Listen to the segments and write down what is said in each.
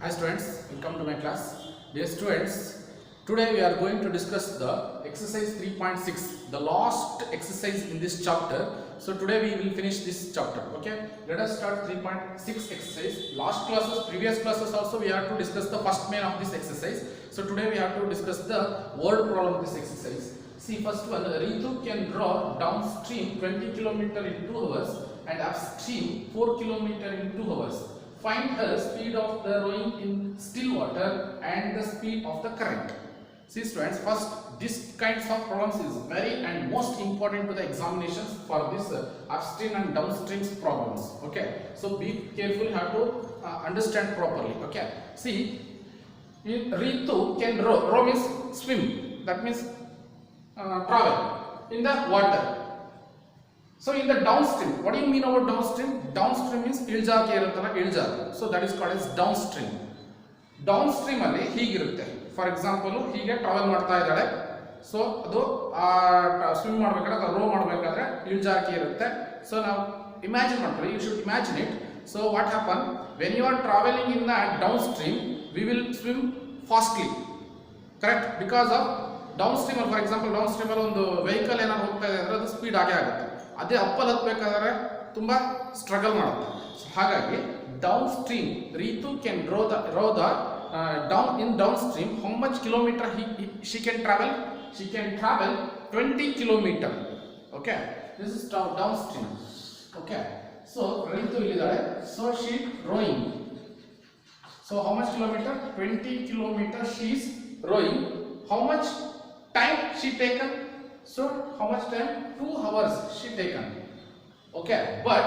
Hi students, welcome to my class. Dear students, today we are going to discuss the exercise 3.6, the last exercise in this chapter. So today we will finish this chapter. Okay, let us start 3.6 exercise. Last classes, previous classes also we have to discuss the first main of this exercise. So today we have to discuss the word problem of this exercise. See, first one, Ritu can draw downstream 20 km in 2 hours and upstream 4 km in 2 hours. Find the speed of the rowing in still water and the speed of the current. See students, first this kinds of problems is very and most important to the examinations for this upstream and downstream problems. Okay, so be careful, you have to understand properly. Okay, see, Ritu can row. Row means swim, that means travel in the water. So in the downstream, what do you mean about downstream? Downstream means ಇಳಿಜಾರು ಇರುತ್ತಲ್ಲ, ಇಳಿಜಾರು. So that is called as downstream. Downstream ಅಲ್ಲಿ ಹೀಗಿರುತ್ತೆ. For example ಹೀಗೆ travel ಮಾಡ್ತಾ ಇದ್ದಾಳೆ. So ಅದು swim ಮಾಡಬೇಕಾದ್ರೆ ಅಥವಾ ರೋ ಮಾಡಬೇಕಾದ್ರೆ ಇಳಿಜಾರಿಕೆ ಇರುತ್ತೆ. ಸೊ ನಾವು ಇಮ್ಯಾಜಿನ್ ಮಾಡ್ಕೊಳ್ಳಿ, you should imagine it. So what happen when you are travelling in the downstream, we will swim fastly, correct? Because of downstream ಅಲ್ಲಿ, ಫಾರ್ ಎಕ್ಸಾಂಪಲ್ ಡೌನ್ಸ್ಟ್ರೀಮ್ ಅಲ್ಲಿ ಒಂದು ವೆಹಿಕಲ್ ಏನಾದ್ರು ಹೋಗ್ತಾ ಇದೆ ಅಂದ್ರೆ ಅದು ಸ್ಪೀಡ್ ಆಗೇ ಆಗುತ್ತೆ. ಅದೇ ಅಪ್ಪಲ್ ಹತ್ಬೇಕಾದ್ರೆ ತುಂಬಾ ಸ್ಟ್ರಗಲ್ ಮಾಡುತ್ತೆ. ಹಾಗಾಗಿ downstream, Ritu can row the down in downstream. How much kilometer she can travel? She can travel 20 kilometer. Okay, this is downstream. Okay, so Ritu ಇಲ್ಲಿದ್ದಾಳೆ. So she rowing. So how much kilometer? 20 kilometer she is rowing. How much time she taken? So how much time? 2 hours she taken. Okay, but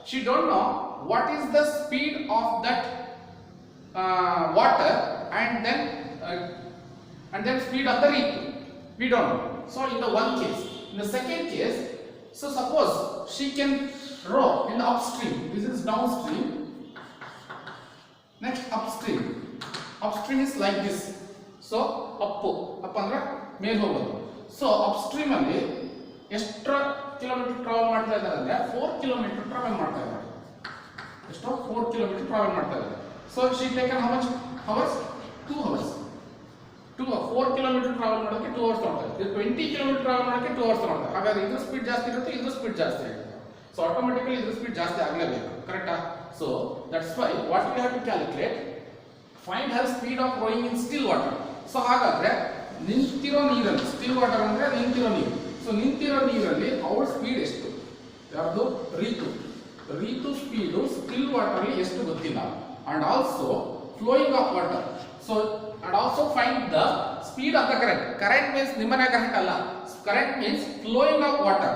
she don't know what is the speed of that water and then speed of the Ritu. We don't know. So in the one case, in the second case, so suppose she can row in the upstream. This is downstream. Next upstream. Upstream is like this. So up andre ಮೇಲೆ ಹೋಗೋದು. So upstream ಅಲ್ಲಿ ಎಷ್ಟು kilometre travel ಮಾಡ್ತಾ ಇದ್ದಾರೆ ಅಂದ್ರೆ 4 kilometre travel ಮಾಡ್ತಾ ಇದ್ದಾರೆ. ಎಷ್ಟು? 4 ಕಿಲೋಮೀಟರ್ ಟ್ರಾವೆಲ್ ಮಾಡ್ತಾ ಇದ್ದಾರೆ. So she taken how much hours? 2 hours. 4 kilometre travel ಮಾಡೋಕೆ 2 ಅವರ್ಸ್ ತಗೊಳ್ತಾರೆ. 20 ಕಿಲೋಮೀಟರ್ ಟ್ರಾವೆಲ್ ಮಾಡೋಕೆ 2 ಅವರ್ಸ್ ತಗೊಳ್ತಾರೆ. ಹಾಗಾದ್ರೆ ಇದ್ರ ಸ್ಪೀಡ್ ಜಾಸ್ತಿ ಇರುತ್ತೆ, ಇದ್ರ ಸ್ಪೀಡ್ ಜಾಸ್ತಿ ಆಗುತ್ತೆ. ಸೊ ಆಟೋಮೆಟಿಕಲಿ ಇದ್ರ ಸ್ಪೀಡ್ ಜಾಸ್ತಿ ಆಗಲೇಬೇಕು, ಕರೆಕ್ಟಾ? So that's why what we have to calculate, find her speed of rowing in still water. So ಹಾಗಾದ್ರೆ ನಿಂತಿರೋ ನೀರಲ್ಲಿ, ಸ್ಟಿಲ್ ವಾಟರ್ ಅಂದ್ರೆ ನಿಂತಿರೋ ನೀರು. ಸೊ ನಿಂತಿರೋ ನೀರಲ್ಲಿ ಅವಳ ಸ್ಪೀಡ್ ಎಷ್ಟು? ಯಾರ್ದು? ರೀತು ಸ್ಪೀಡು ಸ್ಟಿಲ್ ವಾಟರ್ ಅಲ್ಲಿ ಎಷ್ಟು ಗೊತ್ತಿಲ್ಲ. And also flowing of water. So and also find the speed of the current. Current means ನಿಮ್ಮನೆ ಕರೆಂಟ್ ಅಲ್ಲ, current means flowing of water.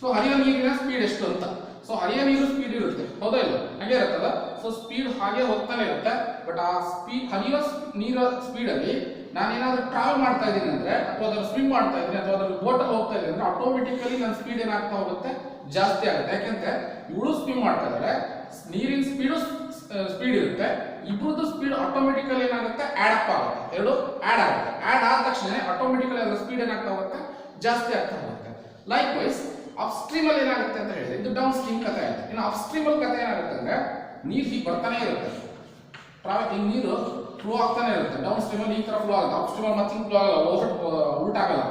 So ಹರಿಯೋ ನೀರಿನ ಸ್ಪೀಡ್ ಎಷ್ಟು ಅಂತ. ಸೊ ಹರಿಯೋ ನೀರು ಸ್ಪೀಡ್ ಇರುತ್ತೆ, ಹೌದಾ ಇಲ್ಲ? ಹಾಗೆ ಇರುತ್ತಲ್ಲ. ಸೊ ಸ್ಪೀಡ್ ಹಾಗೆ ಹೋಗ್ತಾನೆ ಇರುತ್ತೆ. ಬಟ್ ಆ ಸ್ಪೀಡ್, ಹರಿಯೋ ನೀರ ಸ್ಪೀಡ್ ಅಲ್ಲಿ ನಾನೇನಾದ್ರೂ ಟ್ರಾವೆಲ್ ಮಾಡ್ತಾ ಇದ್ದೀನಿ ಅಂದ್ರೆ, ಅಥವಾ ಅದ್ರ ಸ್ವಿಮ್ ಮಾಡ್ತಾ ಇದ್ದೀನಿ, ಅಥವಾ ಅದ್ರ ಬೋಟ್ ಹೋಗ್ತಾ ಇದ್ದೀನಿ ಅಂದ್ರೆ ಆಟೋಮೆಟಿಕಲಿ ನನ್ನ ಸ್ಪೀಡ್ ಏನಾಗ್ತಾ ಹೋಗುತ್ತೆ? ಜಾಸ್ತಿ ಆಗುತ್ತೆ. ಯಾಕೆಂದ್ರೆ ಇವಳು ಸ್ವಿಮ್ ಮಾಡ್ತಾ ಇದ್ದಾರೆ, ನೀರಿನ ಸ್ಪೀಡ್ ಇರುತ್ತೆ, ಇಬ್ಬರದ್ದು ಸ್ಪೀಡ್ ಆಟೋಮೆಟಿಕಲಿ ಏನಾಗುತ್ತೆ? ಆಡ್ ಅಪ್ ಆಗುತ್ತೆ. ಎರಡು ಆಡ್ ಆಗುತ್ತೆ. ಆಡ್ ಆದ ತಕ್ಷಣ ಆಟೋಮೆಟಿಕಲಿ ಅದರ ಸ್ಪೀಡ್ ಏನಾಗ್ತಾ ಹೋಗುತ್ತೆ? ಜಾಸ್ತಿ ಆಗ್ತಾ ಹೋಗುತ್ತೆ. ಲೈಕ್ ವೈಸ್ ಅಪ್ಸ್ಟ್ರೀಮ್ ಅಲ್ಲಿ ಏನಾಗುತ್ತೆ ಅಂತ ಹೇಳಿದ್ರೆ, ಇದು ಡೌನ್ ಸ್ಟ್ರೀಮ್ ಕಥೆ ಆಯ್ತು. ಇನ್ನು ಅಪ್ಸ್ಟ್ರೀಮ್ ಅಲ್ಲಿ ಕಥೆ ಏನಾಗುತ್ತೆ ಅಂದ್ರೆ, ನೀರು ಹೀಗೆ ಬರ್ತಾನೆ ಇರುತ್ತೆ, ಟ್ರಾವೆಲ್ ನೀರು ಫ್ಲೋ ಆಗ್ತಾನೆ ಇರುತ್ತೆ. ಡೌನ್ ಸ್ಟ್ರೀಮ್ ಅಲ್ಲಿ ಈ ತರ ಫ್ಲೋ ಆಗುತ್ತೆ, ಅಪ್ ಸ್ಟ್ರೀಮ್ ಅಲ್ಲಿ ಮತ್ತೆ ಫ್ಲೋ ಆಗಲ್ಲ, ಉಲ್ಟಾಗಲ್ಲ.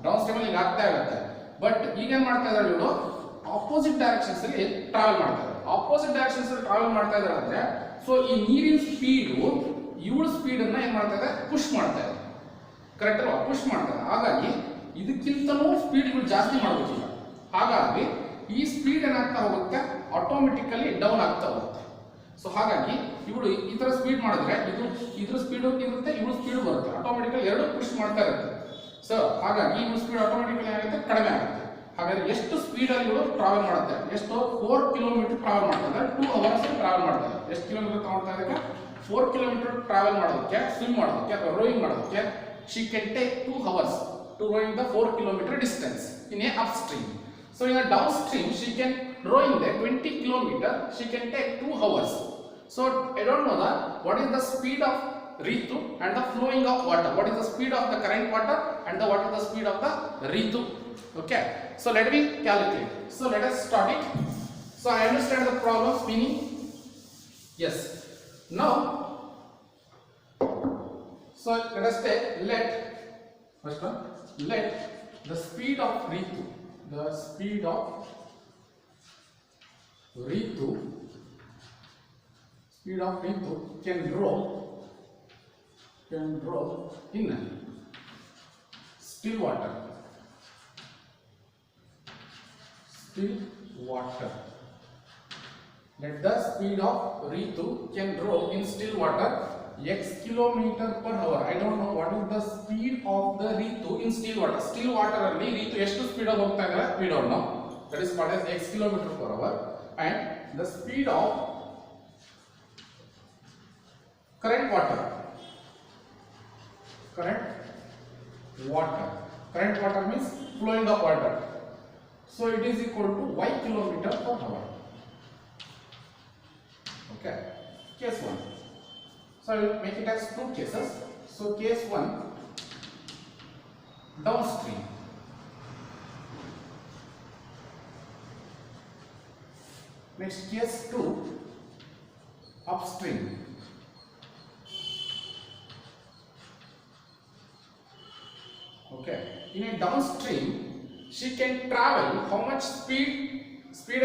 ಡೌನ್ ಸ್ಟ್ರೀಮ್ ಅಲ್ಲಿ ಈಗ ಆಗ್ತಾ ಇರುತ್ತೆ. ಬಟ್ ಈಗ ಏನ್ ಮಾಡ್ತಾ ಇದ್ದಾರೆ ಇವಳು? ಆಪೋಸಿಟ್ ಡೈರೆಕ್ಷನ್ಸ್ ಅಲ್ಲಿ ಟ್ರಾವೆಲ್ ಮಾಡ್ತಾ ಇದ್ದಾರೆ. ಆಪೋಸಿಟ್ ಡೈರೆಕ್ಷನ್ಸ್ ಅಲ್ಲಿ ಟ್ರಾವೆಲ್ ಮಾಡ್ತಾ ಇದ್ದಾರೆ ಅಂದ್ರೆ, ಸೊ ಈ ನೀರಿನ ಸ್ಪೀಡು ಇವಳ ಸ್ಪೀಡ್ ಅನ್ನ ಏನ್ ಮಾಡ್ತಾ ಇದೆ? ಪುಷ್ ಮಾಡ್ತಾ ಇದೆ, ಕರೆಕ್ಟ್ ಅಲ್ವಾ? ಪುಷ್ ಮಾಡ್ತಾ ಇದೆ. ಹಾಗಾಗಿ ಇದಕ್ಕಿಂತನೂ ಸ್ಪೀಡ್ ಇವಳು ಜಾಸ್ತಿ ಮಾಡ್ಬೇಕೀಗ. ಹಾಗಾಗಿ ಈ ಸ್ಪೀಡ್ ಏನಾಗ್ತಾ ಹೋಗುತ್ತೆ? ಆಟೋಮೆಟಿಕಲಿ ಡೌನ್ ಆಗ್ತಾ ಹೋಗುತ್ತೆ. ಸೊ ಹಾಗಾಗಿ ಇವಳು ಈ ತರ ಸ್ಪೀಡ್ ಮಾಡಿದ್ರೆ ಇದ್ರ ಸ್ಪೀಡ್ ಇರುತ್ತೆ, ಇವಳು ಸ್ಪೀಡ್ ಬರುತ್ತೆ. ಆಟೋಮೆಟಿಕಲಿ ಎರಡು ಪುಷ್ ಮಾಡ್ತಾ ಇರುತ್ತೆ. ಸೊ ಹಾಗಾಗಿ ಇವಳು ಸ್ಪೀಡ್ ಆಟೋಮೆಟಿಕಲಿ ಏನಾಗುತ್ತೆ? ಕಡಿಮೆ ಆಗುತ್ತೆ. ಹಾಗಾದ್ರೆ ಎಷ್ಟು ಸ್ಪೀಡ್ ಅಲ್ಲಿ ಇವಳು ಟ್ರಾವೆಲ್ ಮಾಡುತ್ತೆ? ಎಷ್ಟು? 4 ಕಿಲೋಮೀಟರ್ ಟ್ರಾವೆಲ್ ಮಾಡ್ತಾ ಇದ್ದಾರೆ. 2 ಅವರ್ಸ್ ಟ್ರಾವೆಲ್ ಮಾಡ್ತಾ ಇದ್ದಾರೆ. ಎಷ್ಟು ಕಿಲೋಮೀಟರ್ ತಗೊಳ್ತಾ ಇದ್ದಕ್ಕೆ? 4 ಕಿಲೋಮೀಟರ್ ಟ್ರಾವೆಲ್ ಮಾಡೋದಕ್ಕೆ, ಸ್ವಿಮ್ ಮಾಡೋದಕ್ಕೆ ಅಥವಾ ರೋಯಿಂಗ್ ಮಾಡೋದಕ್ಕೆ she can take 2 hours to rowing the 4 kilometre distance in a upstream. So in a downstream, she can row in the 20 kilometer. She can take 2 hours. So I don't know that what is the speed of Ritu and the flowing of water. What is the speed of the current water and what is the speed of the Ritu? Okay. So let me calculate. So let us start it. So I understand the problem's meaning. Yes. Now So let us take first one, let the speed of Ritu can roll in still water. Let the speed of Ritu can roll in still water x kilometer per hour. I don't know what is the speed of the Ritu in still water. Still water alli Ritu ಎಷ್ಟು speed ಆಗಿ ಹೋಗ್ತಾ ಇದ್ದಾರೆ we don't know. That is called as x kilometer per hour. And the speed of current water means flowing of water. So it is equal to y kilometer per hour. Okay, case 1. So I will make it as two cases. So case 1, downstream. Next case 2, upstream. Okay, in a downstream she can travel how much speed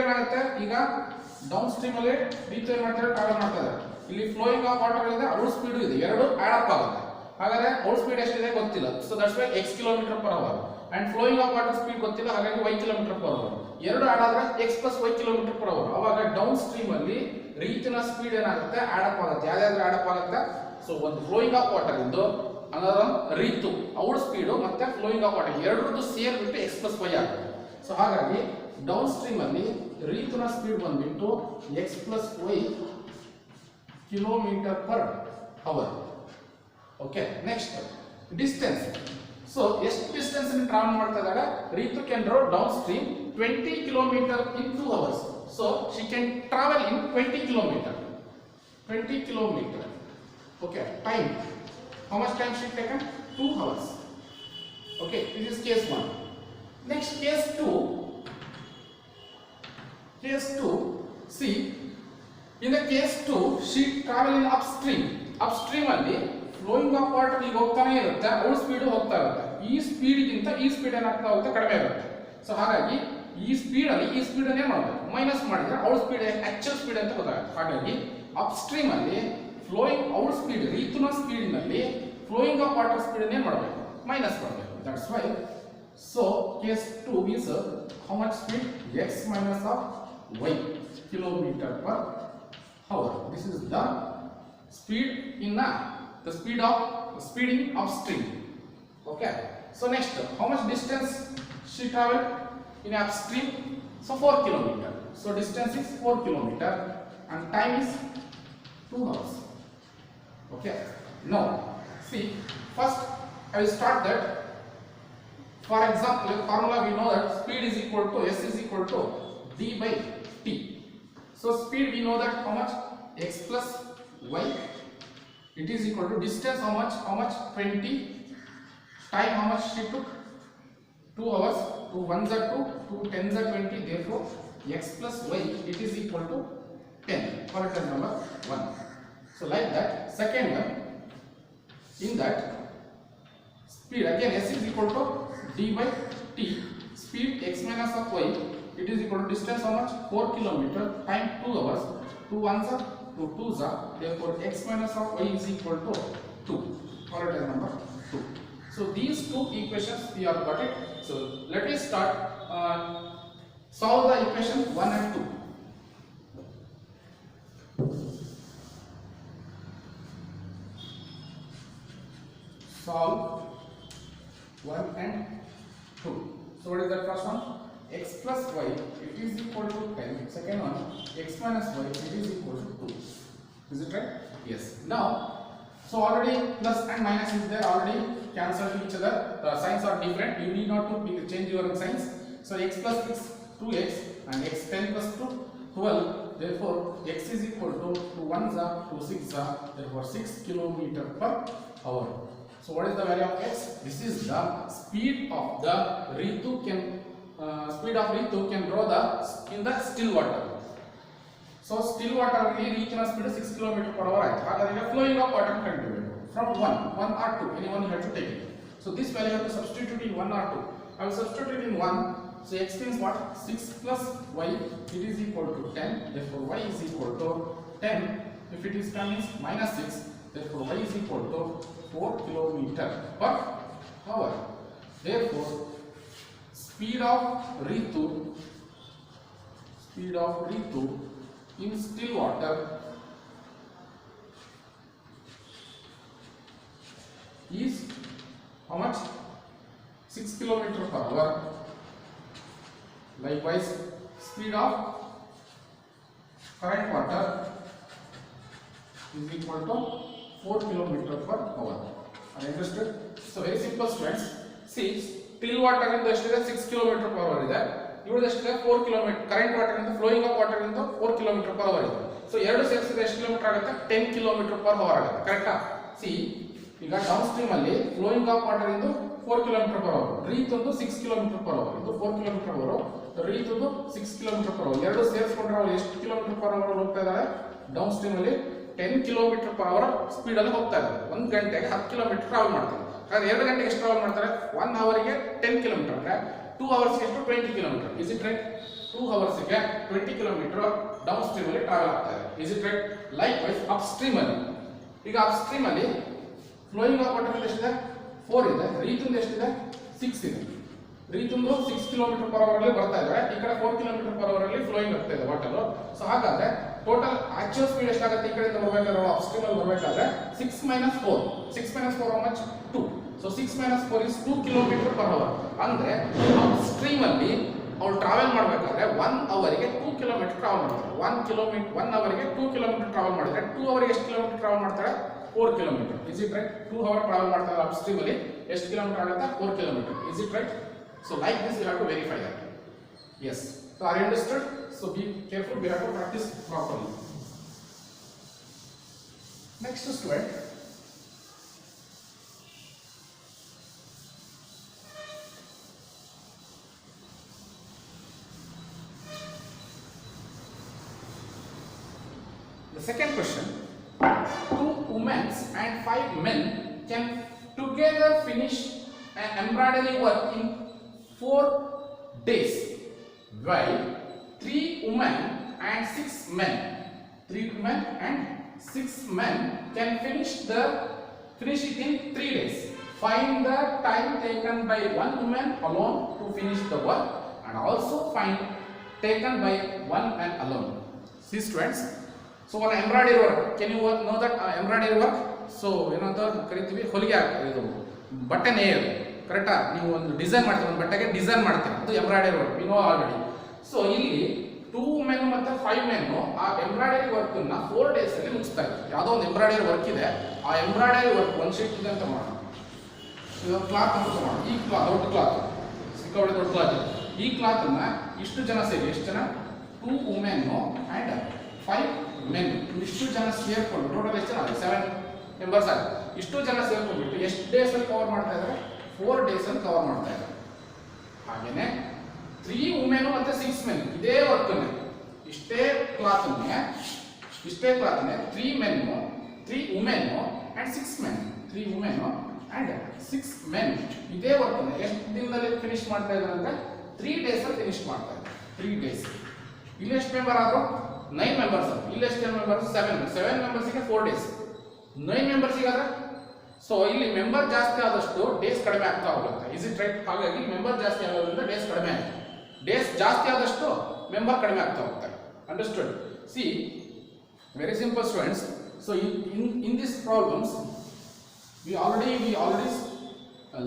ಏನಾಗುತ್ತೆ ಈಗ down stream ಅಲ್ಲಿ ರೀತು ಏನು ಮಾಡ್ತಾರೆ travel ಮಾಡ್ತಾರೆ. ಇಲ್ಲಿ flowing of water ಇದೆ, ಅವಳ speed ಇದೆ, ಎರಡು ಆಡ್ ಅಪ್ ಆಗುತ್ತೆ. ಹಾಗಾದ್ರೆ ಅವಳ ಸ್ಪೀಡ್ ಎಷ್ಟಿದೆ ಗೊತ್ತಿಲ್ಲ, so that's why x kilometer per hour and flowing of water speed ಗೊತ್ತಿಲ್ಲ, ಹಾಗಾಗಿ y ಕಿಲೋಮೀಟರ್ ಪರ್ ಅವರ್. ಎರಡು ಆಡ್ ಆದ್ರೆ x + y kilometre per hour. ಅವಾಗ ಡೌನ್ ಸ್ಟ್ರೀಮ್ ಅಲ್ಲಿ ರೀತಿನ ಸ್ಪೀಡ್ ಏನಾಗುತ್ತೆ ಆಡ್ ಅಪ್ ಆಗುತ್ತೆ. ಯಾವ್ದಾದ್ರು ಆಡ್ ಅಪ್ ಆಗುತ್ತೆ. ಸೊ ಒಂದು ಫ್ಲೋಯಿಂಗ್ ಆಫ್ ವಾಟರ್ ಇಂದು ಅನ್ನೋದು ರೀತು ಅವಳ ಸ್ಪೀಡು ಮತ್ತೆ ಫ್ಲೋಯಿಂಗ್ ಆಫ್ ವಾಟರ್ ಎರಡರದ್ದು ಸೇರ್ಬಿಟ್ಟು x + y ಆಗುತ್ತೆ. ಸೊ ಹಾಗಾಗಿ ಡೌನ್ ಸ್ಟ್ರೀಮ್ ಅಲ್ಲಿ ರೀತುನ ಸ್ಪೀಡ್ ಬಂದ್ಬಿಟ್ಟು x + y kilometre per hour. Okay, next distance. So ಎಷ್ಟು ಡಿಸ್ಟೆನ್ಸ್ ಅನ್ನು ಟ್ರಾವೆಲ್ ಮಾಡ್ತಾ ಇದ್ದಾರೆ Ritu can row downstream 20 kilometre in 2 hours. So she can travel in 20 kilometre. Okay, time. How much time she taken? 2 hours. Okay, this is case 1. Next case 2. See, in the case 2 she travel in upstream. Upstream ಅಲ್ಲಿ flowing of water ಈಗ ಹೋಗ್ತಾನೆ ಇರುತ್ತೆ, ಅವಳ speed ಹೋಗ್ತಾ ಇರುತ್ತೆ. ಈ speed ಗಿಂತ ಈ ಸ್ಪೀಡ್ ಏನಾಗ್ತಾ ಹೋಗುತ್ತೆ ಕಡಿಮೆ ಇರುತ್ತೆ. ಸೊ ಹಾಗಾಗಿ ಈ ಸ್ಪೀಡ್ ಅಲ್ಲಿ ಈ ಸ್ಪೀಡ್ ಅನ್ನು ಏನು ಮಾಡಬೇಕು ಮೈನಸ್ ಮಾಡಿದ್ರೆ ಅವಳ ಸ್ಪೀಡ್ ಆಕ್ಚುಯಲ್ ಸ್ಪೀಡ್ ಅಂತ ಗೊತ್ತಾಗುತ್ತೆ. ಹಾಗಾಗಿ ಅಪ್ಸ್ಟ್ರೀಮ್ ಅಲ್ಲಿ ಫ್ಲೋಯಿಂಗ್ ಅವಳ ಸ್ಪೀಡ್ ರೀತುನ ಸ್ಪೀಡಿನಲ್ಲಿ ಫ್ಲೋಯಿಂಗ್ ಆಫ್ ವಾಟರ್ ಸ್ಪೀಡ್ ಅನ್ನು ಏನು ಮಾಡಬೇಕು ಮೈನಸ್ ಮಾಡಬೇಕು. That's why so case 2 means how much speed x minus of y kilometer per hour. This is the speed in the speeding upstream. Okay, so next how much distance she traveled in upstream? So 4 kilometer. So distance is 4 kilometer and time is 2 hours. Okay, now see, first I will start that. For example, formula we know that speed is equal to s is equal to d by t. So speed we know that how much x plus y, it is equal to distance how much 20, time how much she took 2 hours, 2 1s are 2, 2 10s are 20, therefore x plus y it is equal to 10. Correct number 1. So like that. Second one, in that speed again s is equal to d by t, speed x minus of y, it is equal to distance how much 4 kilometer, time 2 hours, 2 1s are 2 2s are, therefore x minus of y is equal to 2. Correct number 2. So these two equations we have got it. So let us start solve the equation 1 and 2. Solve 1 and 2. So what is the first one? X plus y it is equal to 10. Second one, x minus y it is equal to 2. Is it right? Yes. Now, so already plus and minus is there, already cancelled each other. The signs are different. You need not to change your signs. So x plus 6 2x and x 10 plus 2 12. Therefore x is equal to 2 1s are 2 6s are, therefore 6 kilometer per hour. So what is the value of x? This is the speed of the Ritu can draw in the still water. So still water ಅಲ್ಲಿ ರೀತಿನ speed 6 km per hour ಆಯ್ತು. ಹಾಗಾದ್ರೆ flowing of water ಕಂಡುಹಿಡಿಯಬೇಕು. from 1 or 2, anyone you have to take it. So this value you have to substitute in 1 or 2. I will substitute in 1. So x means what? 6 plus y, it is equal to 10. Therefore y is equal to 10. If it is 10 means minus 6. Therefore y is equal to 4 kilometer per hour. Therefore speed of Ritu in still water is how much? 6 kilometer per hour. Likewise, speed of current water is equal to 4 kilometer per hour. Are you understood? So very simple, students. See, still water in the 6 kilometer per hour ಇದೆ. ಇವರು ಎಷ್ಟಿದೆ 4 kilometre. Current water ಇಂದ flowing of water ಇಂದ 4 kilometre per hour ಇದೆ. So ಎರಡು ಸೇರಿಸಿದ್ರೆ ಎಷ್ಟು kilometre ಆಗುತ್ತೆ? 10 ಕಿಲೋಮೀಟರ್ per hour ಆಗುತ್ತೆ. ಕರೆಕ್ಟಾ? ಸಿ ಈಗ ಡೌನ್ ಸ್ಟ್ರೀಮ್ ಅಲ್ಲಿ ಫ್ಲೋಯಿಂಗ್ ಆಫ್ ವಾಟರ್ ಇಂದ 4 ಕಿಲೋಮೀಟರ್ per hour, ರೀತ್ ಒಂದು 6 ಕಿಲೋಮೀಟರ್ per hour, ಇದು 4 ಕಿಲೋಮೀಟರ್ per hour, ರೀತ್ ಒಂದು 6 ಕಿಲೋಮೀಟರ್ per hour. ಎರಡು ಸೇರಿಸಿಕೊಂಡ್ರೆ ಅವರು ಎಷ್ಟು ಕಿಲೋಮೀಟರ್ per hour ಹೋಗ್ತಾ ಇದ್ದಾರೆ? ಡೌನ್ ಸ್ಟ್ರೀಮ್ ಅಲ್ಲಿ 10 ಕಿಲೋಮೀಟರ್ per hour ಸ್ಪೀಡ್ ಅಲ್ಲಿ ಹೋಗ್ತಾ ಇದ್ದಾರೆ. 1 ಗಂಟೆಗೆ 10 ಕಿಲೋಮೀಟರ್ ಟ್ರಾವೆಲ್ ಮಾಡ್ತಾರೆ. ಹಾಗಾದ್ರೆ 2 ಗಂಟೆಗೆ ಎಷ್ಟು ಟ್ರಾವೆಲ್ ಮಾಡ್ತಾರೆ? 1 ಅವರ್ಗೆ 10 ಕಿಲೋಮೀಟರ್ ಅಂದ್ರೆ 2 ಅವರ್ಸ್ ಗೆ ಎಷ್ಟು? 20 kilometre. Is it right? 2 hours ಗೆ 20 ಕಿಲೋಮೀಟರ್ ಡೌನ್ ಸ್ಟ್ರೀಮ್ ಅಲ್ಲಿ ಟ್ರಾವೆಲ್ ಆಗ್ತಾ ಇದೆ. Is it right? Likewise upstream ಅಲ್ಲಿ, ಈಗ ಅಪ್ ಸ್ಟ್ರೀಮ್ ಅಲ್ಲಿ ಫ್ಲೋಯಿಂಗ್ ಆಫ್ ವಾಟರ್ ಎಷ್ಟಿದೆ? 4 ಇದೆ. ರೀತಿಂದ ಎಷ್ಟಿದೆ? 6 ಇದೆ. ರೀತಿಂದು 6 ಕಿಲೋಮೀಟರ್ per hour ಅಲ್ಲಿ ಬರ್ತಾ ಇದ್ದಾರೆ. ಈ ಕಡೆ 4 ಕಿಲೋಮೀಟರ್ per hour ಅಲ್ಲಿ ಫ್ಲೋಯಿಂಗ್ ಆಗ್ತಾ ಇದೆ ವಾಟರ್. ಸೊ ಹಾಗಾದ್ರೆ ಟೋಟಲ್ ಆಕ್ಚುಯಲ್ ಸ್ಪೀಡ್ ಎಷ್ಟಾಗುತ್ತೆ? ಈ ಕಡೆಯಿಂದ ಬರಬೇಕಾದ್ರೆ ಅಪ್ ಸ್ಟ್ರೀಮ್ ಅಲ್ಲಿ ಬರಬೇಕಾದ್ರೆ 6 minus 4 how much? 2. So 6 minus 4 is 2 kilometer per hour. ಅಂದ್ರೆ ಅಪ್ ಸ್ಟ್ರೀಮ್ ಅಲ್ಲಿ ಅವ್ರು ಟ್ರಾವೆಲ್ ಮಾಡಬೇಕಾದ್ರೆ 1 ಅವರ್ಗೆ 2 ಕಿಲೋಮೀಟರ್ ಟ್ರಾವೆಲ್ ಮಾಡ್ತಾರೆ. 1 ಅವರ್ಗೆ 2 ಕಿಲೋಮೀಟರ್ ಟ್ರಾವೆಲ್ ಮಾಡಿದ್ರೆ 2 ಅವರ್ಗೆ ಎಷ್ಟು ಕಿಲೋಮೀಟರ್ ಟ್ರಾವೆಲ್ ಮಾಡ್ತಾರೆ? 4 kilometre. Is it right? 2 hour travel ಮಾಡ್ತಾರೆ ಅಪ್ ಸ್ಟ್ರೀಮ್ ಅಲ್ಲಿ, ಎಷ್ಟು ಕಿಲೋಮೀಟರ್ ಆಗುತ್ತೆ? 4 kilometre. Is it right? So like this you have to verify that. Yes. So are you understood? So be careful, we have to practice properly. Next student, the second question, 2 women and 5 men can together finish an embroidery work in 4 days, while 3 women and 6 men can finish it in 3 days. Find the time taken by one woman alone to finish the work, and also find taken by one man alone. See students, so one embroidery work, can you know that embroidery work? So ಏನಂತ ಕರಿತೀವಿ? ಹೊಲಿಗೆ ಇದು ಬಟ್ಟೆ ನೇಯೋದು. ಕರೆಕ್ಟಾ? ನೀವು ಒಂದು design ಮಾಡ್ತೀವಿ, ಒಂದು ಬಟ್ಟೆಗೆ ಡಿಸೈನ್ ಮಾಡ್ತೀವಿ, ಅದು embroidery work, we know already. So ಇಲ್ಲಿ 2 ಮೆನ್ ಮತ್ತೆ 5 ಮೆನ್ ಆ ಎಂಬ್ರಾಯ್ಡರಿ ವರ್ಕ್ ಅನ್ನ 4 ಡೇಸ್ ಅಲ್ಲಿ ಮುಗಿಸ್ತಾ ಇದ್ದಾರೆ. ಯಾವುದೋ ಒಂದು ಎಂಬ್ರಾಯ್ಡರಿ ವರ್ಕ್ ಇದೆ, ಆ ಎಂಬ್ರಾಯ್ಡರಿ ವರ್ಕ್ ಒಂದು ಶೀಟ್ ಇದೆ ಅಂತ ಮಾಡೋಣ. ಇದು ಕ್ಲಾತ್ ಅಂತ ಮಾಡೋಣ. ಈ ಕ್ಲಾತ್ ದೊಡ್ಡ ಕ್ಲಾತ್, ಸಿಕ್ಕಾಪಟ್ಟೆ ದೊಡ್ಡ ಕ್ಲಾತ್. ಈ ಕ್ಲಾತ್ ಅನ್ನ ಇಷ್ಟು ಜನ ಸೇರಿ, ಎಷ್ಟು ಜನ? 2 ವುಮೆನ್ ಅಂಡ್ 5 ಮೆನ್, ಇಷ್ಟು ಜನ ಸೇರ್ಕೊಂಡು ಟೋಟಲ್ ಎಷ್ಟು ಜನ? 7 ಮೆಂಬರ್ಸ್ ಆಗಿದೆ. ಇಷ್ಟು ಜನ ಸೇರ್ಕೊಂಡ್ಬಿಟ್ಟು ಎಷ್ಟು ಡೇಸ್ ಅಲ್ಲಿ ಕವರ್ ಮಾಡ್ತಾ ಇದ್ದಾರೆ? 4 ಡೇಸ್ ಅಲ್ಲಿ ಕವರ್ ಮಾಡ್ತಾ ಇದ್ದಾರೆ. ಹಾಗೇನೆ 3 ವುಮೆನ್ ಮತ್ತೆ 6 ಮೆನ್ ಇದೇ ವರ್ಕ್ ಅನ್ನ, ಇಷ್ಟೇ ಕ್ಲಾತ್ ಅನ್ನೇ 3 men 3 women and 6 men 3 women and 6 men ಇದೇ ವರ್ಕ್ ಅನ್ನ ಎಷ್ಟು ದಿನದಲ್ಲಿ ಫಿನಿಶ್ ಮಾಡ್ತಾ ಇದ್ದಾರೆ ಅಂದ್ರೆ 3 ಡೇಸ್ ಅಲ್ಲಿ ಫಿನಿಶ್ ಮಾಡ್ತಾ ಇದ್ದಾರೆ. 3 ಡೇಸ್. ಇಲ್ಲಿ ಎಷ್ಟು ಮೆಂಬರ್ ಆದ್ರು? 9 ಮೆಂಬರ್ಸ್. ಇಲ್ಲಿ ಎಷ್ಟು ಮೆಂಬರ್ಸ್? 7 ಮೆಂಬರ್ಸ್ಗೆ 4 ಡೇಸ್. 9 ಮೆಂಬರ್ಸ್ಗೆ ಆದ್ರೆ, ಸೊ ಇಲ್ಲಿ ಮೆಂಬರ್ ಜಾಸ್ತಿ ಆದಷ್ಟು ಡೇಸ್ ಕಡಿಮೆ ಆಗ್ತಾ ಹೋಗುತ್ತೆ. Is it right? ಹಾಗಾಗಿ ಮೆಂಬರ್ ಜಾಸ್ತಿ ಆಗೋದ್ರಿಂದ ಡೇಸ್ ಕಡಿಮೆ ಆಗುತ್ತೆ. ಡೇಸ್ ಜಾಸ್ತಿ ಆದಷ್ಟು ಮೆಂಬರ್ ಕಡಿಮೆ ಆಗ್ತಾ ಹೋಗ್ತಾರೆ. Understood? C, very simple students. So in these problems we already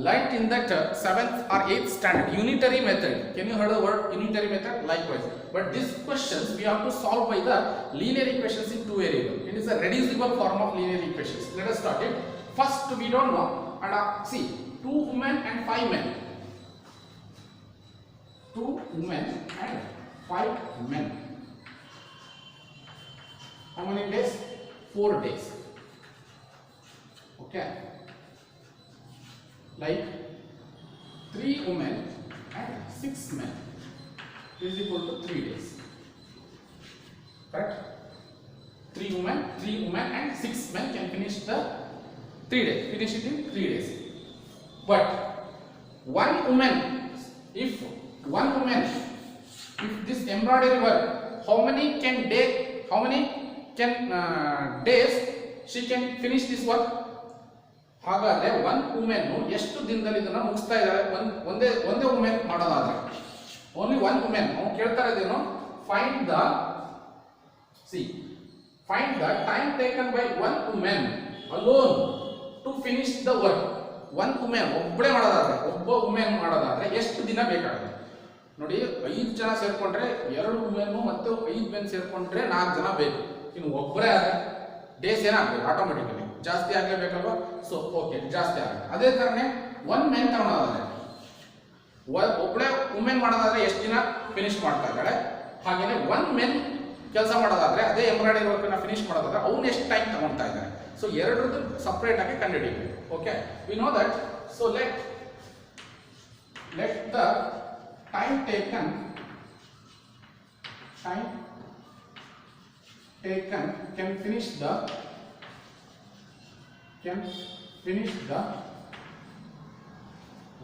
learnt in that 7th or 8th standard unitary method. Can you heard the word unitary method? Likewise, but these questions we have to solve by the linear equations in 2 variables. It is a reducible form of linear equations. Let us start it. First we don't know, and see, 2 women and 5 men. 2 women and 5 men. How many days? 4 days. Okay. Like 3 women and 6 men is equal to 3 days. Correct? 3 women and 6 men can finish the 3 days, finish it in 3 days. But one woman, if one woman, if this embroidery work, how many days she can finish this work? ಹಾಗಾದ್ರೆ one women ಎಷ್ಟು ದಿನದಲ್ಲಿ ಇದನ್ನ ಮುಗಿಸ್ತಾ ಇದ್ದಾರೆ? ಒಂದೇ women ಮಾಡೋದಾದ್ರೆ, only one women. ನಾವು ಕೇಳ್ತಾ ಇದ್ದೇನು, find the time taken by one women alone to finish the work. One women ಒಬ್ಬ ವುಮೆನ್ ಮಾಡೋದಾದ್ರೆ ಎಷ್ಟು ದಿನ ಬೇಕಾಗುತ್ತೆ ನೋಡಿ. 5 ಜನ ಸೇರ್ಕೊಂಡ್ರೆ 2 ವುಮೆನ್ ಮತ್ತು 5 ಮೆನ್ ಸೇರ್ಕೊಂಡ್ರೆ 4 ಜನ ಬೇಕು. ಇನ್ನು ಒಬ್ಬರೇ ಆದ್ರೆ ಡೇಸ್ ಏನಾಗಬೇಕು, ಆಟೋಮೆಟಿಕಲಿ ಜಾಸ್ತಿ ಆಗಲೇಬೇಕಲ್ವಾ? ಸೊ ಓಕೆ, ಜಾಸ್ತಿ ಆಗುತ್ತೆ. ಅದೇ ಥರನೇ ಒನ್ ಮೆನ್ ತಗೊಳ್ಳೋದಾದ್ರೆ, ಒಬ್ಬಳೆ ವುಮೆನ್ ಮಾಡೋದಾದ್ರೆ ಎಷ್ಟು ದಿನ ಫಿನಿಶ್ ಮಾಡ್ತಾ ಇದ್ದಾಳೆ, ಹಾಗೇನೆ ಒನ್ ಮೆನ್ ಕೆಲಸ ಮಾಡೋದಾದ್ರೆ ಅದೇ ಎಂಬ್ರಾಯ್ಡರಿ ವರ್ಕ್ನ ಫಿನಿಶ್ ಮಾಡೋದಾದ್ರೆ ಅವ್ನು ಎಷ್ಟು ಟೈಮ್ ತಗೊಳ್ತಾ ಇದ್ದಾರೆ. ಸೊ ಎರಡರದ್ದು ಸಪ್ರೇಟ್ ಆಗಿ ಕಂಡುಹಿಡಿಯಬೇಕು. Okay, we know that. So let the time taken can finish the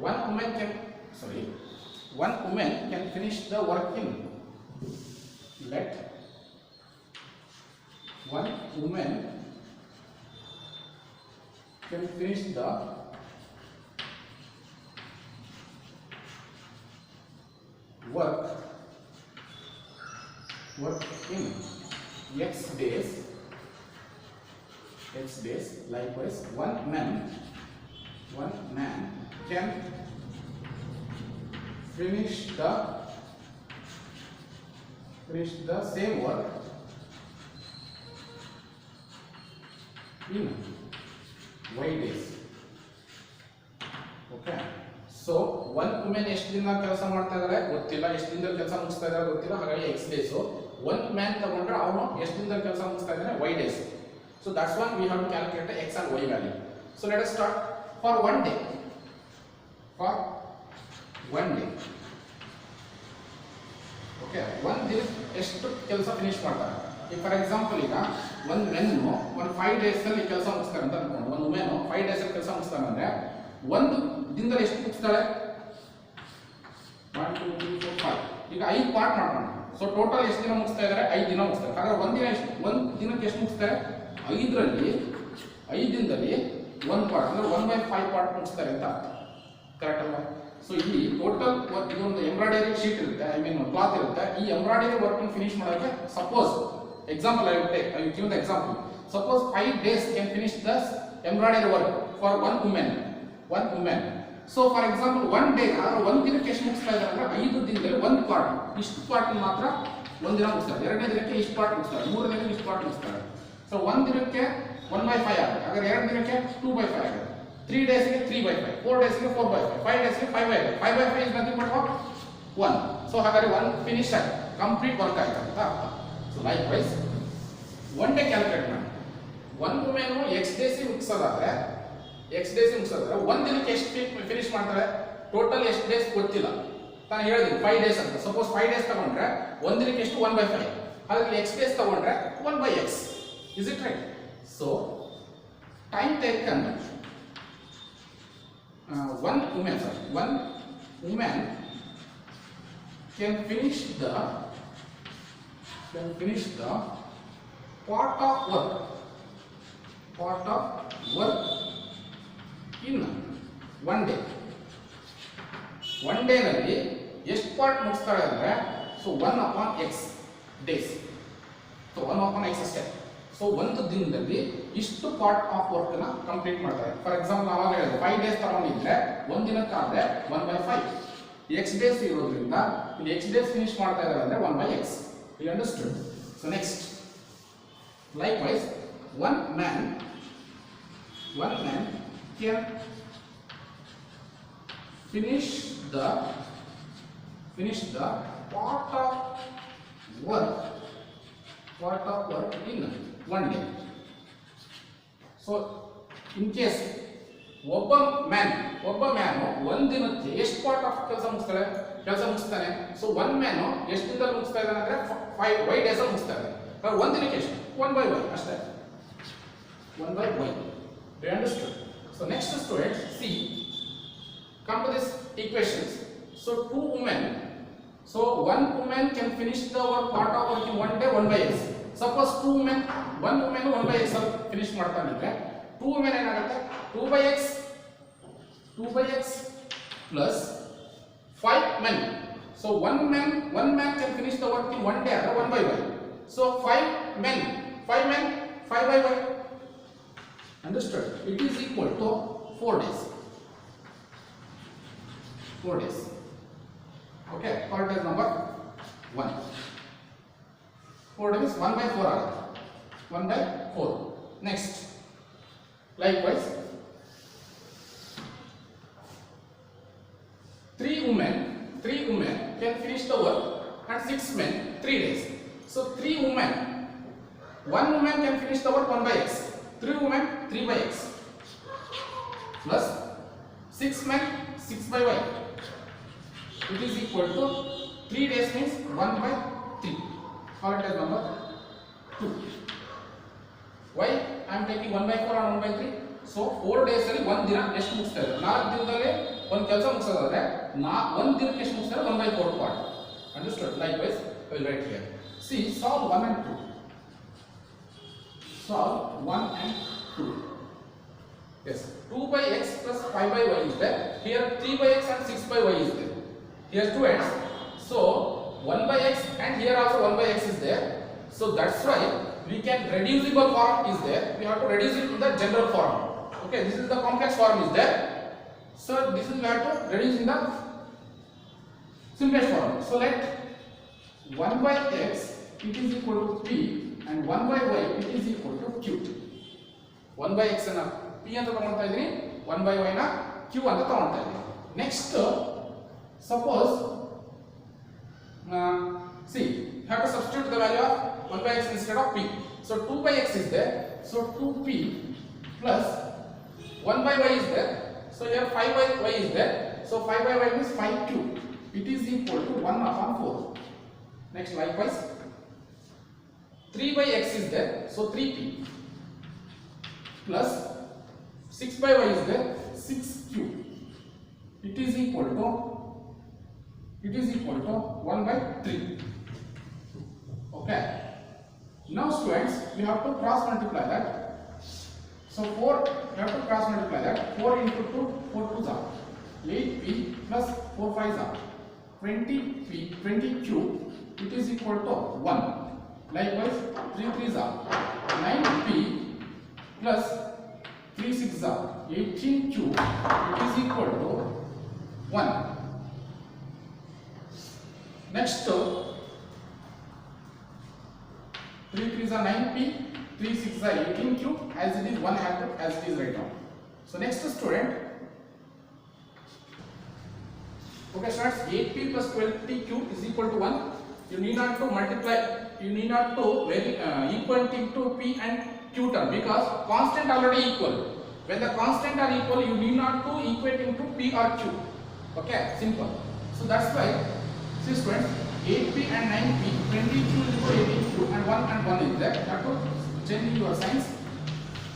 one woman can finish the work in, let one woman can finish the work in X days. Likewise, one man can finish the same work in Y days. Okay. So one women ಎಷ್ಟು ದಿನ ಕೆಲಸ ಮಾಡ್ತಾ ಇದ್ದಾರೆ ಗೊತ್ತಿಲ್ಲ, ಎಷ್ಟು ದಿನದಲ್ಲಿ ಕೆಲಸ ಮುಗಿಸ್ತಾ ಇದ್ದಾರೆ ಗೊತ್ತಿಲ್ಲ, ಹಾಗಾಗಿ X days. ಒನ್ ಮ್ಯಾನ್ ತಗೊಂಡ್ರೆ ಅವನು ಎಷ್ಟು ದಿನದಲ್ಲಿ ಕೆಲಸ ಮುಗಿಸ್ತಾ ಇದ್ದಾನೆ Y days. So that's one we have to calculate X and Y value. So let us start for one day. Okay, ಒಂದು ದಿನಕ್ಕೆ ಎಷ್ಟು ಕೆಲಸ ಫಿನಿಶ್ ಮಾಡ್ತಾರೆ? ಈಗ ಫಾರ್ ಎಕ್ಸಾಂಪಲ್, ಈಗ ಒಂದು ಮೆನ್ನು ಒಂದು 5 days ಅಲ್ಲಿ ಕೆಲಸ ಮುಗಿಸ್ತಾರೆ ಅಂತ ಅನ್ಕೊಂಡು, ಒಂದು ವುಮೆನ್ 5 days ಅಲ್ಲಿ ಕೆಲಸ ಮುಗಿಸ್ತಾನೆ ಅಂದ್ರೆ ಒಂದು ದಿನದಲ್ಲಿ ಎಷ್ಟು ಮುಗಿಸ್ತಾಳೆ? 1 2 3 4 5. ಈಗ 5 ಪಾರ್ಟ್ ಮಾಡೋಣ. ಸೊ ಟೋಟಲ್ ಎಷ್ಟು ದಿನ ಮುಗಿಸ್ತಾ ಇದ್ದಾರೆ? 5 ದಿನ ಮುಗಿಸ್ತಾರೆ. ಹಾಗಾದ್ರೆ ಒಂದು ದಿನಕ್ಕೆ ಎಷ್ಟು ಮುಗಿಸ್ತಾರೆ? 5ರಲ್ಲಿ 5 ದಿನದಲ್ಲಿ 1 ಪಾರ್ಟ್ ಅಂದ್ರೆ 1/5 ಪಾರ್ಟ್ ಮುಗಿಸ್ತಾರೆ ಅಂತ ಕರೆಕ್ಟ್ ಅಲ್ವಾ? ಸೊ ಇಲ್ಲಿ ಟೋಟಲ್ ಇದೊಂದು ಎಂಬ್ರಾಯ್ಡರಿ ಶೀಟ್ ಇರುತ್ತೆ, ಐ ಮೀನ್ ಕ್ಲಾತ್ ಇರುತ್ತೆ. ಈ ಎಂಬ್ರಾಯ್ಡರಿ ವರ್ಕ್ ಫಿನಿಶ್ ಮಾಡೋಕ್ಕೆ suppose example I will give the example. Suppose 5 days can finish the embroidery work for one woman. So for example one day, ಒಂದು ದಿನಕ್ಕೆ ಎಷ್ಟು ಮುಗಿಸ್ತಾ ಇದ್ದಾರೆ ಅಂದ್ರೆ 5 ದಿನದಲ್ಲಿ 1 ಪಾರ್ಟ್, ಇಷ್ಟು ಪಾರ್ಟ್ ಮಾತ್ರ ಒಂದು ದಿನ ಮುಗಿಸ್ತಾರೆ. 2ನೇ ದಿನಕ್ಕೆ ಇಷ್ಟು ಪಾರ್ಟ್ ಮುಗಿಸ್ತಾರೆ, 3ನೇ ದಿನಕ್ಕೆ ಇಷ್ಟು ಪಾರ್ಟ್ ಮುಗಿಸ್ತಾರೆ. ಸೊ 1 ದಿನಕ್ಕೆ 1/5 ಆಗುತ್ತೆ, ಹಾಗಾದ್ರೆ 2 ದಿನಕ್ಕೆ 2/5 ಆಗುತ್ತೆ, 3 daysಗೆ 3/5, 4 daysಗೆ 4/5, 5 daysಗೆ 5/5. 5/5 is nothing but 1. ಸೊ ಹಾಗಾದ್ರೆ 1 ಫಿನಿಶ್ ಆಗಿದೆ, ಕಂಪ್ಲೀಟ್ ವರ್ಕ್ ಆಯ್ತು ಅಂತ ಅರ್ಥ. So likewise one day calculate ಮಾಡಿ. ಒನ್ ವುಮೆನ್ X days ಮುಗಿಸೋದಾದ್ರೆ ಒಂದು ದಿನಕ್ಕೆ ಎಷ್ಟು ಫಿನಿಶ್ ಮಾಡ್ತಾರೆ? ಟೋಟಲ್ ಎಷ್ಟು ಡೇಸ್ ಗೊತ್ತಿಲ್ಲ, ನಾನು ಹೇಳಿದ್ದೀನಿ 5 days ಅಂತ. ಸಪೋಸ್ 5 days ತಗೊಂಡ್ರೆ ಒಂದು ದಿನಕ್ಕೆ ಎಷ್ಟು? 1/5. ಹಾಗಾಗಿ X days ತಗೊಂಡ್ರೆ 1/X. Is it right? So time taken one woman can finish the part of work in one day. One day ನಲ್ಲಿ ಎಷ್ಟು ಪಾರ್ಟ್ ಮುಗಿಸ್ತಾರೆ ಅಂದ್ರೆ, so 1/x days. So 1/x ಅಷ್ಟೇ. ಸೊ ಒಂದು ದಿನದಲ್ಲಿ ಇಷ್ಟು ಪಾರ್ಟ್ ಆಫ್ ವರ್ಕ್ ನ complete ಮಾಡ್ತಾರೆ. For example ಅವಾಗ ಹೇಳಿದೆ 5 days ತಗೊಂಡಿದ್ರೆ ಒಂದು ದಿನಕ್ಕಾದ್ರೆ 1/5. X days ಇರೋದ್ರಿಂದ ಇಲ್ಲಿ X days ಫಿನಿಶ್ ಮಾಡ್ತಾ ಇದ್ದಾರೆ ಅಂದ್ರೆ 1/x. You understood? So next, likewise, one man can finish the part of work in one day. So in case ಒಬ್ಬ ಮ್ಯಾನ್ ಒಂದು ದಿನಕ್ಕೆ ಎಷ್ಟು ಪಾರ್ಟ್ ಆಫ್ ಕೆಲಸ ಮುಗಿಸ್ತಾನೆ? ಸೊ ಒನ್ ಮ್ಯಾನ್ ಎಷ್ಟು ದಿನದಲ್ಲಿ ಮುಗಿಸ್ತಾ ಇದ್ದಾನೆ ಅಂದ್ರೆ 5 days ಅಲ್ಲಿ ಮುಗಿಸ್ತಾ ಇದ್ದಾನೆ. ಒಂದು ದಿನಕ್ಕೆ ಎಷ್ಟು? 1/y ಅಷ್ಟೇ. 1/y. Do you understood? So next student, see, come to this equations. So two women. So one woman can finish the work part of work in one day 1 by x. Suppose two women, one woman 1 by x finish ಮಾಡ್ತಾನಿದ್ರೆ two women ಏನಾಗುತ್ತೆ 2 by x plus 5 men. So one man can finish the work in one day 1 by y. So 5 men 5 by y. Understood? It is equal to 4 days. 4 days. Okay, part is number 1. 4 days 1 by 4 are 1 by 4. Next, likewise, 3 women can finish the work and 6 men 3 days. So 3 women, 1 woman can finish the work 1 by x. 3 women 3 by x plus 6 men 6 by y. It is equal to 3 days means 1 by 3. Call it as number 2. Why I am taking 1 by 4 and 1 by 3? So 4 days ಅಲ್ಲಿ 1 ದಿನ ಎಷ್ಟು ಮುಗಿಸ್ತಾ ಇದೆ? 4 ದಿನದಲ್ಲಿ ಒಂದು ಕೆಲಸ ಮುಗಿಸೋದಾದ್ರೆ 1 ದಿನಕ್ಕೆ ಎಷ್ಟು ಮುಗಿಸ್ತಾರೆ? 1 by 4 part. Understood? Likewise, I will write here. See, solve 1 and 2. Solve 1 and 2. Yes, 2 by x plus 5 by y is there. Here 3 by x and 6 by y is there. Here two ends. So 1 by x and here also 1 by x is there. So that's why we can reducible form is there. We have to reduce it to the general form. Okay, this is the complex form is there. So this is we have to reduce in the simplest form. So let 1 by x it is equal to p and 1 by y it is equal to q. 1 by x na p anta ತಗೊಳ್ತಾ ಇದೀನಿ, 1 by y na q anta ತಗೊಳ್ತಾ ಇದೀನಿ. Next, suppose see, you have to substitute the value of 1 by x instead of p. So 2 by x is there. So 2p plus 1 by y is there. So here 5 by y is there. So 5 by y means 5q. It is equal to 1 upon 4. Next, likewise, 3 by x is there. So 3p plus 6 by y is there. 6q. It is equal to 1 by 3. Okay. Now students, we have to cross multiply that. So 4, we have to cross multiply that. 4 into 2, 4 2s are 8p plus 4 5s are 20q. It is equal to 1. Likewise, 3 3s are 9p plus 3 6s are 18q. It is equal to 1. Next, 3 3s are 9p, 3 6s are 18q, as it is 1 half as it is right now. So next student, okay students, 8p plus 20q is equal to 1. You need not to multiply, you need not to equating to p and q term because constant already equal. When the constant are equal, you need not to equating to p or q. Okay, simple. So that's why, see students, 8p and 9p, 20q is equal to 18q and 1 and 1 is there. You have to change your signs.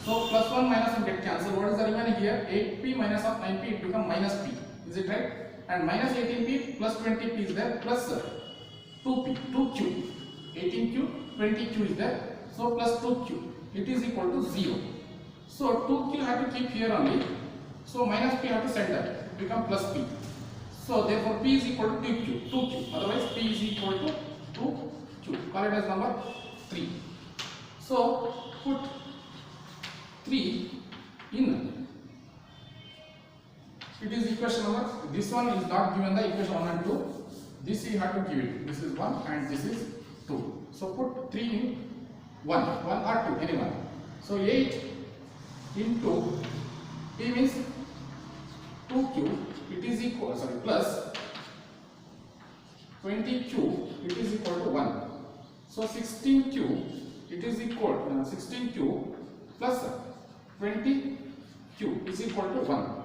So plus 1 minus 1 get cancelled. What is the remaining here? 8p minus of 9p, it becomes minus p. Is it right? And minus 18p plus 20p is there plus 2p, 2q. 18q, 20q is there. So plus 2q. It is equal to 0. So 2q have to keep here only. So minus p have to send that. It becomes plus p. So therefore p is equal to 2q. Otherwise p is equal to 2q. Call it as number 3. So put 3 in. It is equation number. This one is not given the equation 1 and 2. This you have to give it. This is 1 and this is 2. So put 3 in 1 or 2, anyone. So 8 into p means 2q. It is equal, sorry, plus 20q, it is equal to 1. So 16q, it is equal to 16q plus 20q is equal to 1.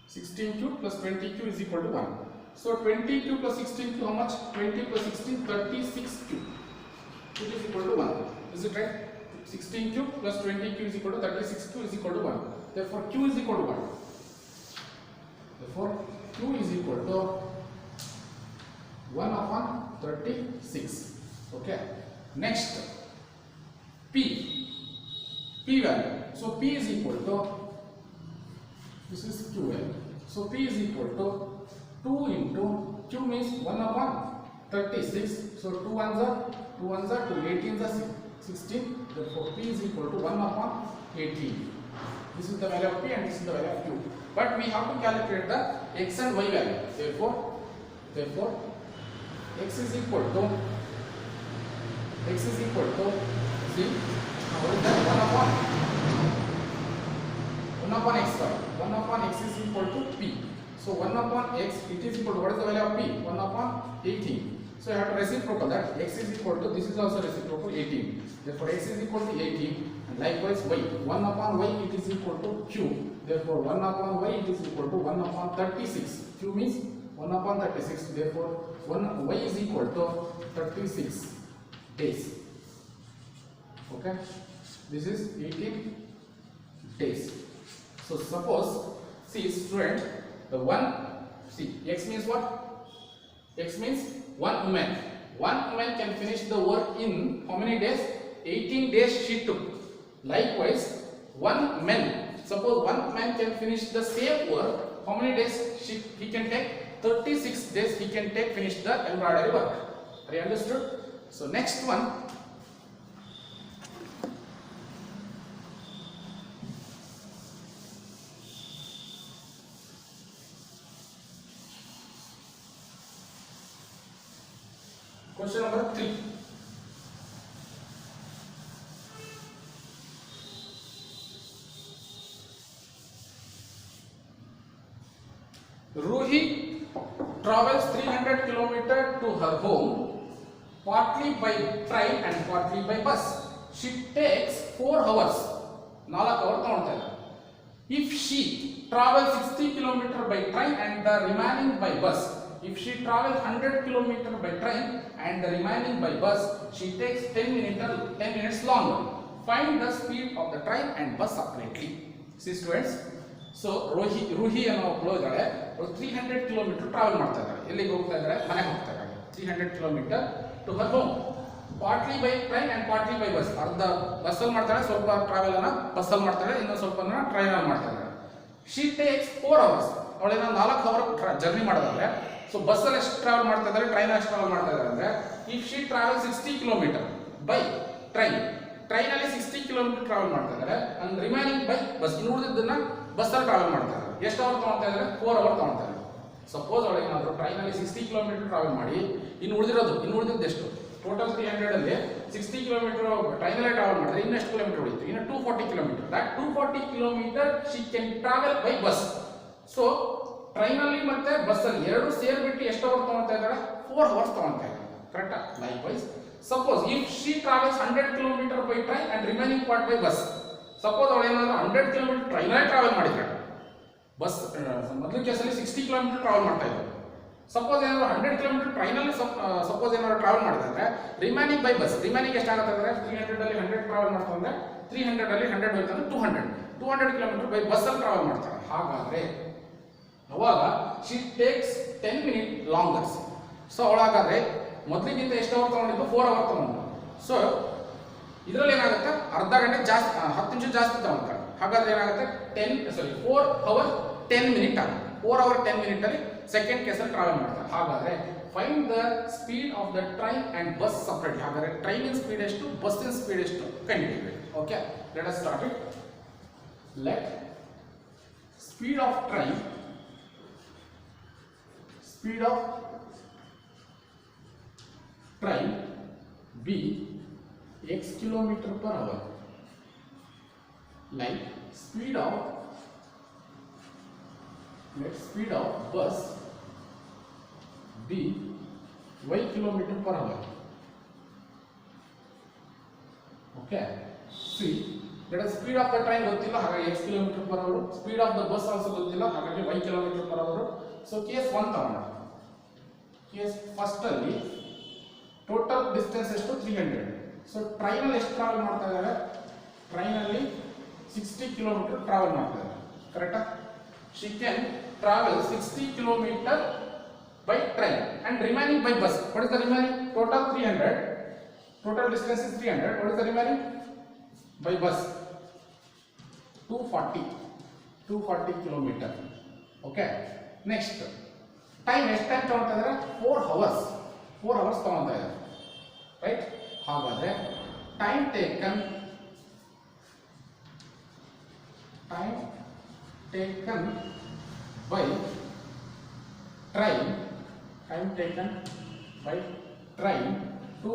16q plus 20q is equal to 1. So 20q plus 16q, how much? 20 plus 16, 36q. It is equal to 1. Is it right? 16 cube plus 20 cube is equal to 36 cube is equal to 1. Therefore q is equal to 1. Therefore q is equal to 1 upon 36. Okay. Next p value. So p is equal to, this is ql. So p is equal to 2 into q means 1 upon 36. So 2 ones are 2 18s are 16. Therefore p is equal to 1 upon 18. This is the value of p and this is the value of q. But we have to calculate the x and y value. Therefore x is equal to see, what is that? 1 upon x square. 1 upon x is equal to p. So 1 upon x, it is equal to, what is the value of p? 1 upon 18. So you have to reciprocal that. X is equal to, this is also reciprocal 18. Therefore x is equal to 18. And likewise y. 1 upon y it is equal to q. Therefore 1 upon y it is equal to 1 upon 36. Q means 1 upon 36. Therefore y is equal to 36 days. Okay. This is 18 days. So suppose, see student, the one, see x means what? X means one woman. One woman can finish the work in how many days? 18 days she took. Likewise, one man, suppose one man can finish the same work, how many days he can take? 36 days he can take finish the embroidery work. Are you understood? So next one, question number 3. Ruhi travels 300 km to her home, partly by train and partly by bus. She takes 4 hours. 4 hours ತಗೊಳ್ತಾ ಇದ್ದಾರೆ. If she travels 60 km by train and the remaining by bus, if she travels 100 km by train and the remaining by bus, she takes 10 minutes longer. Find the speed of the train and bus separately. See students, so Ruhi ಅನ್ನೋ ಒಬ್ಬಳು ಇದ್ದಾಳೆ, 300 km travel ಮಾಡ್ತಾ ಇದ್ದಾಳೆ. ಎಲ್ಲಿಗೆ ಹೋಗ್ತಾ ಇದ್ದಾಳೆ? ಮನೆಗೆ ಹೋಗ್ತಾ ಇದ್ದಾಳೆ. 300 km to her home, partly by train and partly by bus. ಅರ್ಧ ಬಸ್ ಅಲ್ಲಿ ಮಾಡ್ತಾಳೆ, ಸ್ವಲ್ಪ ಟ್ರಾವೆಲ್ ಅನ್ನ ಬಸ್ ಅಲ್ಲಿ ಮಾಡ್ತಾಳೆ, ಇನ್ನೊಂದು ಸ್ವಲ್ಪ ಟ್ರೈನ್ ಅಲ್ಲಿ ಮಾಡ್ತಾ ಇದ್ದಾಳೆ. She takes 4 hours. ಅವಳೇನ 4 ಅವರ್ ಜರ್ನಿ ಮಾಡೋದಾದ್ರೆ, ಸೊ ಬಸ್ ಅಲ್ಲಿ ಎಷ್ಟು ಟ್ರಾವೆಲ್ ಮಾಡ್ತಾ ಇದ್ದಾರೆ, ಟ್ರೈನ್ ಎಷ್ಟು ಟ್ರಾವೆಲ್ ಮಾಡ್ತಾ ಇದ್ದಾರೆ ಅಂದ್ರೆ, if she travel 60 km by train ಅಲ್ಲಿ 60 km ಟ್ರಾವೆಲ್ ಮಾಡ್ತಾ ಇದ್ದಾರೆ, ಅಂಡ್ ರಿಮೈನಿಂಗ್ ಬೈ ಬಸ್, ಇನ್ನು ಉಳಿದಿದ್ದನ್ನ ಬಸ್ ಅಲ್ಲಿ ಟ್ರಾವೆಲ್ ಮಾಡ್ತಾ ಇದ್ದಾರೆ. ಎಷ್ಟು ಅವರ್ ತಗೊಳ್ತಾ ಇದ್ದಾರೆ? 4 ಅವರ್ ತಗೊಳ್ತಾ ಇದ್ದಾರೆ. ಸಪೋಸ್ ಅವಳೇನಾದ್ರು ಟ್ರೈನ್ ಅಲ್ಲಿ 60 km ಟ್ರಾವೆಲ್ ಮಾಡಿ, ಇನ್ನು ಉಳಿದಿದ್ದು ಎಷ್ಟು? ಟೋಟಲ್ 300 ಅಲ್ಲಿ 60 km ಟ್ರೈನ್ ಅಲ್ಲೇ ಟ್ರಾವೆಲ್ ಮಾಡಿದ್ರೆ ಇನ್ನು ಎಷ್ಟು ಕಿಲೋಮೀಟರ್ ಉಳಿತು? ಇನ್ನು 240 km. That 240 km she can travel by bus. So train ಅಲ್ಲಿ ಮತ್ತೆ ಬಸ್ ಅಲ್ಲಿ ಎರಡು ಸೇರ್ಬಿಟ್ಟು ಎಷ್ಟು ಅವರ್ ತಗೊಳ್ತಾ ಇದ್ದಾರೆ? 4 ಅವರ್ಸ್ ತಗೊಳ್ತಾ ಇದ್ದಾರೆ. ಕರೆಕ್ಟಾ? Likewise suppose if she travels 100 km by train and remaining part by bus. Suppose ಅವಳು ಏನಾದ್ರು 100 km ಟ್ರೈನ್ ಅಲ್ಲಿ ಟ್ರಾವೆಲ್ ಮಾಡಿದ್ರೆ, ಬಸ್ ಮೊದಲ ಕೇಸಲ್ಲಿ 60 km ಟ್ರಾವೆಲ್ ಮಾಡ್ತಾ ಇದ್ದಾರೆ. ಸಪೋಸ್ ಏನಾದ್ರು 100 km ಟ್ರೈನ್ ಅಲ್ಲಿ ಸಪೋಸ್ ಏನಾದ್ರು ಟ್ರಾವೆಲ್ ಮಾಡಿದ್ರೆ, ರಿಮೈನಿಂಗ್ ಬೈ ಬಸ್, ರಿಮೈನಿಂಗ್ ಎಷ್ಟಾಗುತ್ತೆ ಅಂದ್ರೆ 300 ಅಲ್ಲಿ 100 ಟ್ರಾವೆಲ್ ಮಾಡ್ತಾ ಅಂದ್ರೆ 300 ಅಲ್ಲಿ 100 ಹೋಯ್ತಂದ್ರೆ 200 km ಬೈ ಬಸ್ ಅಲ್ಲಿ ಟ್ರಾವೆಲ್ ಮಾಡ್ತಾರೆ. ಹಾಗಾದ್ರೆ ಅವಾಗ ಶಿ ಟೇಕ್ಸ್ 10 minutes ಲಾಂಗರ್ಸ್. ಸೊ ಅವಳಾಗಾದ್ರೆ ಮೊದಲಿಗಿಂತ ಎಷ್ಟು ಅವರ್ ತಗೊಂಡಿದ್ದು? 4 ಅವರ್ ತಗೊಂಡು. ಸೊ ಇದರಲ್ಲಿ ಏನಾಗುತ್ತೆ? ಅರ್ಧ ಗಂಟೆ ಜಾಸ್ತಿ, 10 ನಿಮಿಷ ಜಾಸ್ತಿ ತಗೊಂಡ್ತಾರೆ. ಹಾಗಾದ್ರೆ ಏನಾಗುತ್ತೆ? 4 hours 10 minutes ಆಗುತ್ತೆ. 4 hours 10 minutes ಅಲ್ಲಿ ಸೆಕೆಂಡ್ ಕೇಸಲ್ಲಿ ಟ್ರಾವೆಲ್ ಮಾಡ್ತಾರೆ. ಹಾಗಾದ್ರೆ find the speed of the train and bus separate. ಹಾಗಾದ್ರೆ ಟ್ರೈನಿನ ಸ್ಪೀಡ್ ಎಷ್ಟು, ಬಸ್ಸಿನ ಸ್ಪೀಡ್ ಎಷ್ಟು ಕಂಡುಹಿಡಿಯಬೇಕು. Okay, let us start it. Let speed of train, speed of train be x km per hour, like speed of bus be y km per hour. Okay, see, let us speed of the train ಗೊತ್ತಿಲ್ಲ, ಹಾಗಾಗಿ x km per hour. Speed of the bus also ಗೊತ್ತಿಲ್ಲ, ಹಾಗಾಗಿ y km per hour. So case 1 ತಗೋಣ. Case first ಅಲ್ಲಿ total distance ಎಷ್ಟು? 300. So ಟ್ರೈನಲ್ಲಿ ಎಷ್ಟು travel ಮಾಡ್ತಾ ಇದ್ದಾರೆ? ಟ್ರೈನಲ್ಲಿ 60 ಕಿಲೋಮೀಟರ್ ಟ್ರಾವೆಲ್ ಮಾಡ್ತಾ ಇದ್ದಾರೆ. ಕರೆಕ್ಟಾ? She can travel 60 kilometre by train and remaining by bus. What is the remaining? Total 300. Total distance is 300. What is the remaining? By bus 240 kilometer. Okay. Next time ಎಷ್ಟು time ತಗೊಳ್ತಾ ಇದ್ದಾರೆ? 4 hours ತಗೊಳ್ತಾ ಇದ್ದಾರೆ. Right? ಹಾಗಾದ್ರೆ time taken by train to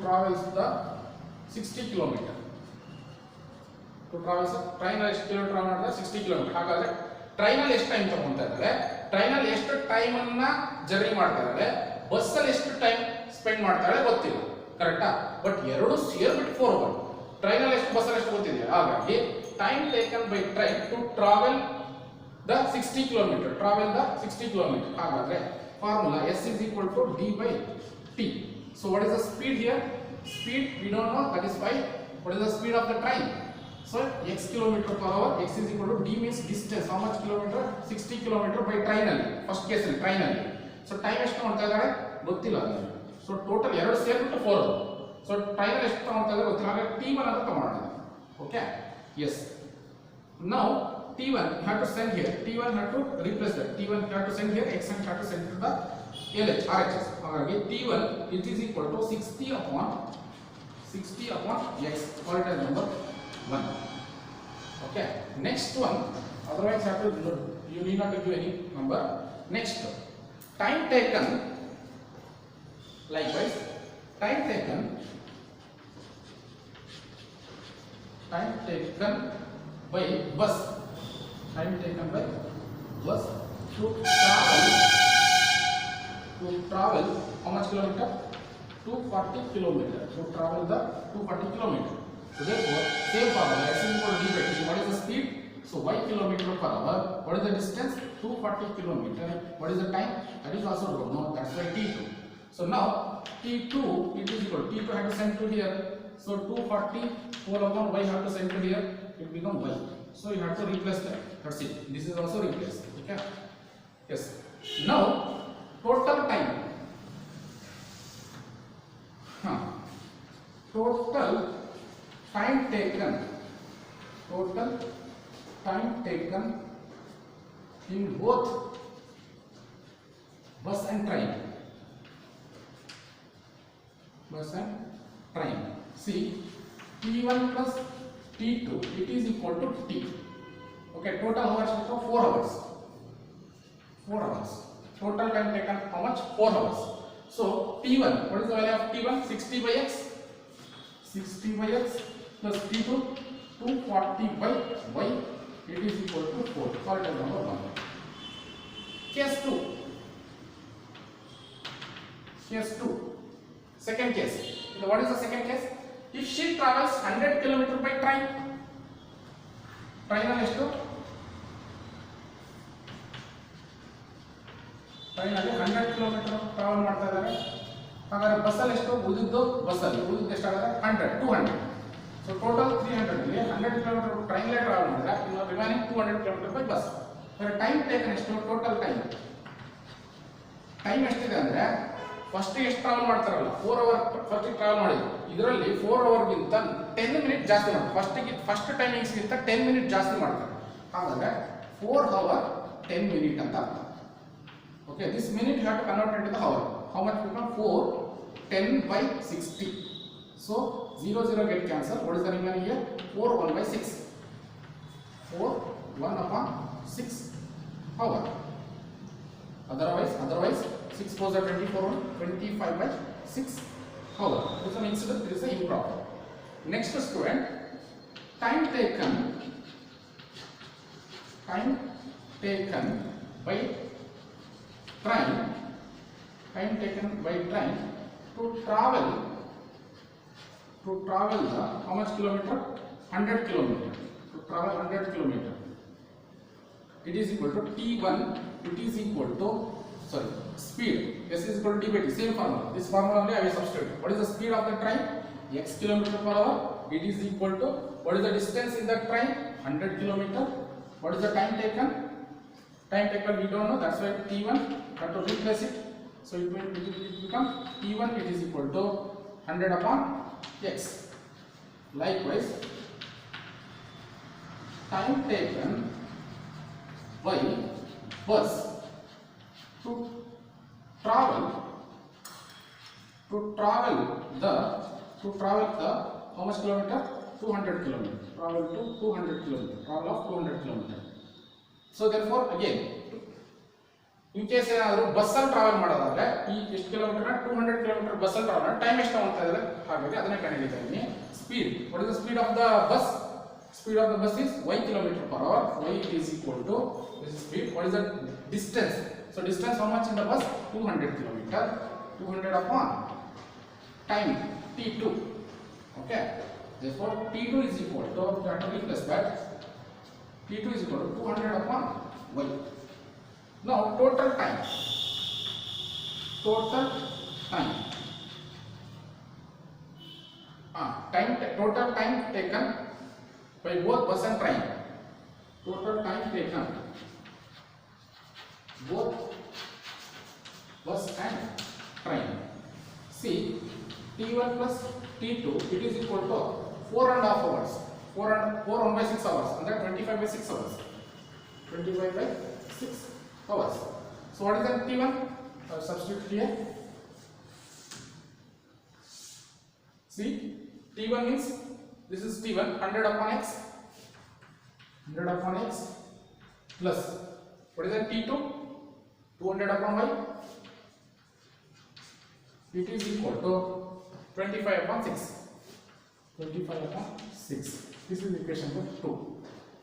travels the 60 kilometer. To travels train ಅಲ್ಲಿ ಎಷ್ಟು kilometre ಮಾಡಿದ್ರೆ 60 kilometre. ಹಾಗಾದ್ರೆ ಟ್ರೈನ್ ಅಲ್ಲಿ ಎಷ್ಟು ಟೈಮ್ ತಗೊಂತಾ ಇದ್ದಾರೆ? ಟ್ರೈನ್ ಅಲ್ಲಿ ಎಷ್ಟು ಟೈಮ್ ಅನ್ನ ಜರ್ನಿ ಮಾಡ್ತಾ ಇದ್ದಾರೆ? ಬಸ್ ಅಲ್ಲಿ ಎಷ್ಟು ಟೈಮ್ ಸ್ಪೆಂಡ್ ಮಾಡ್ತಾರೆ ಗೊತ್ತಿಲ್ಲ. ಕರೆಕ್ಟಾ? ಬಟ್ ಎರಡು ಸೇರ್ಬಿಟ್ಟು 4 hours. ಟ್ರೈನ್ ಅಲ್ಲಿ ಎಷ್ಟು, ಬಸ್ ಅಲ್ಲಿ ಎಷ್ಟು ಗೊತ್ತಿದೆ. ಹಾಗಾಗಿ time taken by train to travel the 60 kilometer. ಹಾಗಾದ್ರೆ formula S is equal to D by T. So what is the speed here? Speed we don't know, that is why what is the speed of the train? So x kilometer per hour, x is equal to D means distance. How much kilometer? 60 kilometer by train ಅಲ್ಲಿ, first case ಅಲ್ಲಿ train ಅಲ್ಲಿ. So time ಎಷ್ಟು ಮಾಡ್ತಾ ಇದ್ದಾರೆ ಗೊತ್ತಿಲ್ಲ. So total ಎರಡು ಸೇರ್ಬಿಟ್ಟು 4 hours. So train ಅಲ್ಲಿ ಎಷ್ಟು ಮಾಡ್ತಾ ಇದ್ದಾರೆ ಗೊತ್ತಿಲ್ಲ. ಹಾಗಾಗಿ T1 ಅಂತ ತಗೊಳ್ಳೋಣ. Okay. Yes. Now T1 you have to send here. T1 have to replace that. T1 you have to send here. X and have to send to the LH RHS. ಹಾಗಾಗಿ T1 it is equal to 60 upon X. Call it as number 1. Okay. Next one. Otherwise you have to you need not to give any number. Next time taken. Likewise time taken by bus to travel how much kilometer? 240 kilometer. To travel the 240 kilometer. So therefore same formula S is equal to D by T. What is the speed? So y kilometer per hour. What is the distance? 240 kilometer. What is the time? That is also don't know. That's why T2. So now T2 it is equal to T2 have to send to here. So 240 4 upon y have to send to here. It become y. So you have to replace that. That's it. This is also replaced. Okay. Yes. Now total time. Total time taken in both bus and train. See, T1 plus T2 it is equal to T. Okay, total hours is 4 hours. Total time taken how much? 4 hours. So T1, what is the value of T1? 60 by x plus T2 240 by y. It is equal to 4. Call it as number 1. Case 2. Second case. What is the second case? If she travels 100 km by train ಅಲ್ಲಿ ಎಷ್ಟು? Train ಅಲ್ಲಿ 100 km travel ಮಾಡ್ತಾ ಇದ್ದಾರೆ. ಹಾಗಾದ್ರೆ bus ಅಲ್ಲಿ ಎಷ್ಟು? ಉಳಿದಿದ್ದು ಎಷ್ಟಾಗುತ್ತೆ? 200. ಸೊ ಟೋಟಲ್ 300 ಇಲ್ಲಿ 100 km ಟ್ರೈನ್ ಅಲ್ಲಿ ಟ್ರಾವೆಲ್ ಮಾಡಿದ್ರೆ ಇನ್ನು ರಿಮೈನಿಂಗ್ 200 km ಬೈ ಬಸ್. ಅಂದ್ರೆ ಟೈಮ್ ಟೇಕನ್ ಎಷ್ಟು? ಟೋಟಲ್ ಟೈಮ್ ಎಷ್ಟಿದೆ ಅಂದ್ರೆ ಫಸ್ಟ್ ಎಷ್ಟು ಟ್ರಾವೆಲ್ ಮಾಡ್ತಾರಲ್ಲ 4 ಅವರ್ ಫಸ್ಟ್ ಟ್ರಾವೆಲ್ ಮಾಡಿದ್ರು. ಇದರಲ್ಲಿ 4 ಅವರ್ಗಿಂತ 10 ಮಿನಿಟ್ ಜಾಸ್ತಿ ಮಾಡ್ತಾರೆ. ಫಸ್ಟ್ ಟೈಮಿಂಗ್ಸ್ ಗಿಂತ 10 ಮಿನಿಟ್ ಜಾಸ್ತಿ ಮಾಡ್ತಾರೆ. ಹಾಗಾದ್ರೆ 4 hour 10 minute ಅಂತ ಅರ್ಥ. Okay, this minute you have to convert into the hour. How much become? 4 10 by 60. So 0 get cancelled. What is the remaining here? 4 1 by 6. 4 1 upon 6 hour. Otherwise 6 4 are 24 25 by 6 hour. This is an incident. This is improper. Next student, time taken by train to travel the how much kilometer? 100 kilometer. To travel 100 kilometer. it is equal to T1, it is equal to, sorry, speed, S is equal to D by T, same formula. This formula only I will substitute. What is the speed of the train? X kilometer per hour. It is equal to, what is the distance in that train? 100 kilometer. What is the time taken? Time taken we don't know, that's why T1, have to replace it. So it will become T1, it is equal to 100 upon X. Likewise, time taken by bus to travel the how much kilometer? 200 kilometer. Travel to 200 kilometer. Travel of 200 kilometer. So therefore again, in case ಏನಾದರೂ bus ಅಲ್ಲಿ travel ಮಾಡೋದಾದ್ರೆ ಈ ಎಷ್ಟು kilometre 200 kilometre bus ಅಲ್ಲಿ travel time ಎಷ್ಟು ತಗೊಳ್ತಾ ಇದ್ದಾರೆ ಹಾಗಾಗಿ ಅದನ್ನ ಕಂಡುಹಿಡಿತಾ ಇದ್ದೀನಿ. Speed, what is the speed of the bus? Speed of the bus is y kilometer per hour. Y is equal to, this is speed. What is the distance? So distance how much in the bus? 200 kilometer. 200 upon time t2. Okay. Therefore t2 is equal to, we have to replace that. t2 is equal to 200 upon y. Now total time. Total time. Total time taken by both bus and train. Total time taken both bus and train. See, T1 plus T2, it is equal to 4.5 hours. 4 1 by 6 hours. And that 25 by 6 hours. 25 by 6 hours. So what is that T1? Substitute here. See, T1 means, this is T1, 100 upon x. 100 upon x plus, what is that T2? 200 upon y. It is equal to 25 upon 6. 25 upon 6. This is equation number 2.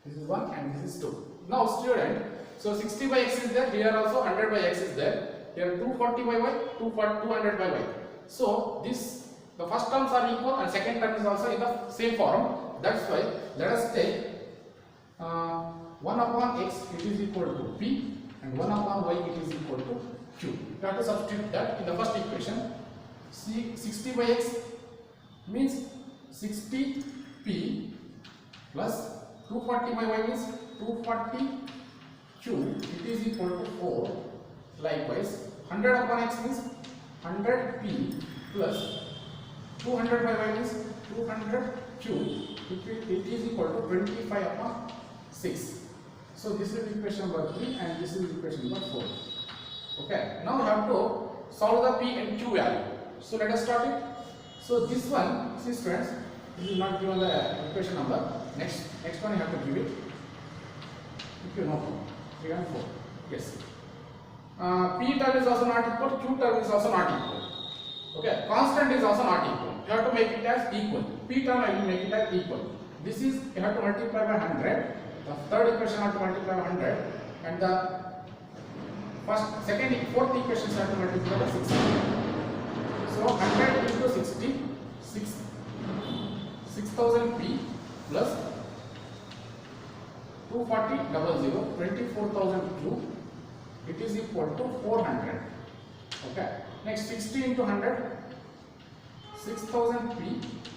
This is 1 and this is 2. Now student, so 60 by x is there, here also 100 by x is there. Here 240 by y, 200 by y. So this, the first terms are equal and second term is also in the same form. That's why let us take 1 upon x, it is equal to p, and 1 upon y, it is equal to q. You have to substitute that in the first equation. See, 60 by x means 60p plus 240 by y means 240q, it is equal to 4. Likewise, 100 upon x means 100p plus 200 by y means 200q, it is equal to 25 upon 6. So this is equation number 3 and this is equation number 4. Okay, now we have to solve the p and q value. So let us start it. So this one, see students, this is not given the equation number. Next one you have to give it. If you know 3 and 4. Yes. P term is also not equal, Q term is also not equal. Okay, constant is also not equal. You have to make it as equal. P term I will make it as equal. This is, you have to multiply by 100. The third equation have to multiply by 100, and the fourth equations have to multiply by 60. So 100 into 60, 6000p plus 240 24,000q, it is equal to 400. Okay. Next 60 into 100, 6000p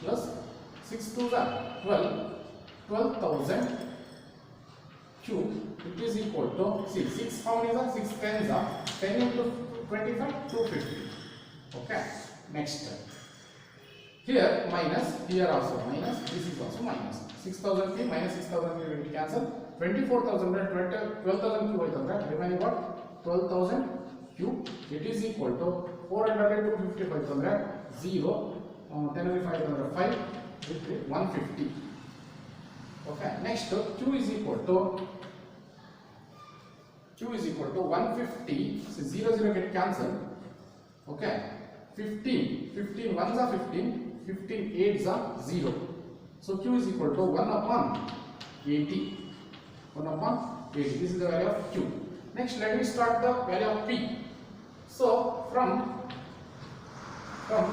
plus 6 to the 12,000q, it is equal to, see, 6 how many are 6 tens are 10 into 25, 250. Okay. Next, here minus, here also minus, this is also minus. 6,000p minus 6,000p will cancel. 24,000 12,000q remaining what? 12,000q, it is equal to 400 255 0 10 5 150. Okay. Next, q is equal to 150. So 0 get cancelled. Okay. 15 ones are 15, 15 eights are 0. So q is equal to 1 upon 80. 1 upon 80. This is the value of q. Next, let me start the value of p. So from 3 or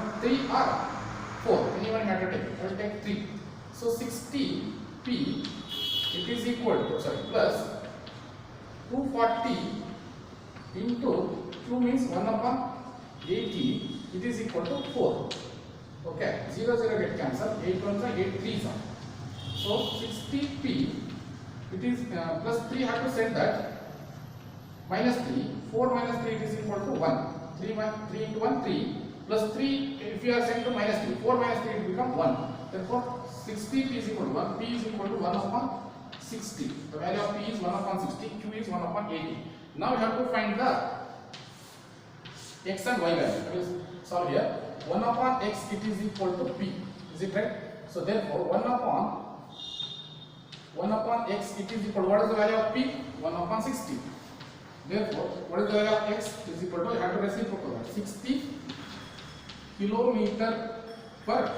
4, anyone have to take? I will take 3. So 60p, it is equal to, sorry, plus 240 into q means 1 upon 80, it is equal to 4. Okay, 0 0 get cancelled, 8 1s are 8 3s are. So 60p, it is plus 3 have to set that minus 3, 4 minus 3 it is equal to 1. 3 into 1 3 plus 3, if you are set to minus 3, 4 minus 3 it becomes 1. Therefore 60p is equal to 1, p is equal to 1 upon 60. The value of p is 1 upon 60, q is 1 upon 80. Now we have to find the x and y value. I will solve here. 1 upon x, it is equal to p. Is it right? So therefore 1 upon x, it is equal to, what is the value of p? 1 upon 60. Therefore what is the value of x is equal to, you have to reciprocal 60 kilometer per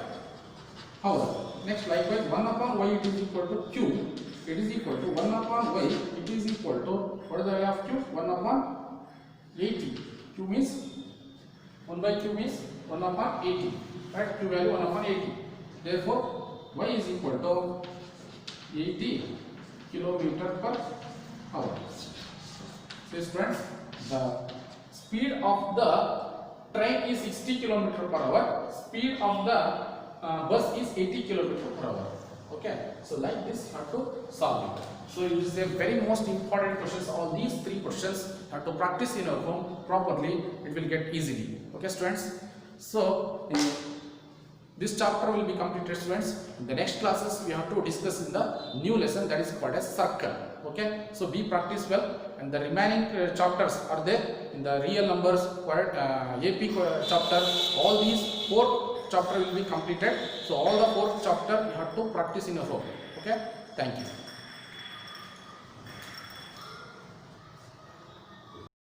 hour. Next, likewise 1 upon y, it is equal to q. It is equal to 1 upon y, it is equal to, what is the value of q? 1 upon 80. Q means 1 by q means 1 upon 80. Right? Q value 1 upon 80. Therefore y is equal to 80 kilometer per hour. So friends, the speed of the train is 60 kilometer per hour. Speed of the bus is 80 kilometer per hour. Okay, so like this you have to solve it. So it is a very most important questions. All these 3 questions have to practice in your home properly. It will get easily. Okay students, so this chapter will be completed students. In the next classes we have to discuss in the new lesson, that is called as circle. Okay, so be practice well, and the remaining chapters are there in the real numbers AP chapter. All these 4 chapter will be completed. So all the 4th chapter you have to practice in your home. Okay, thank you.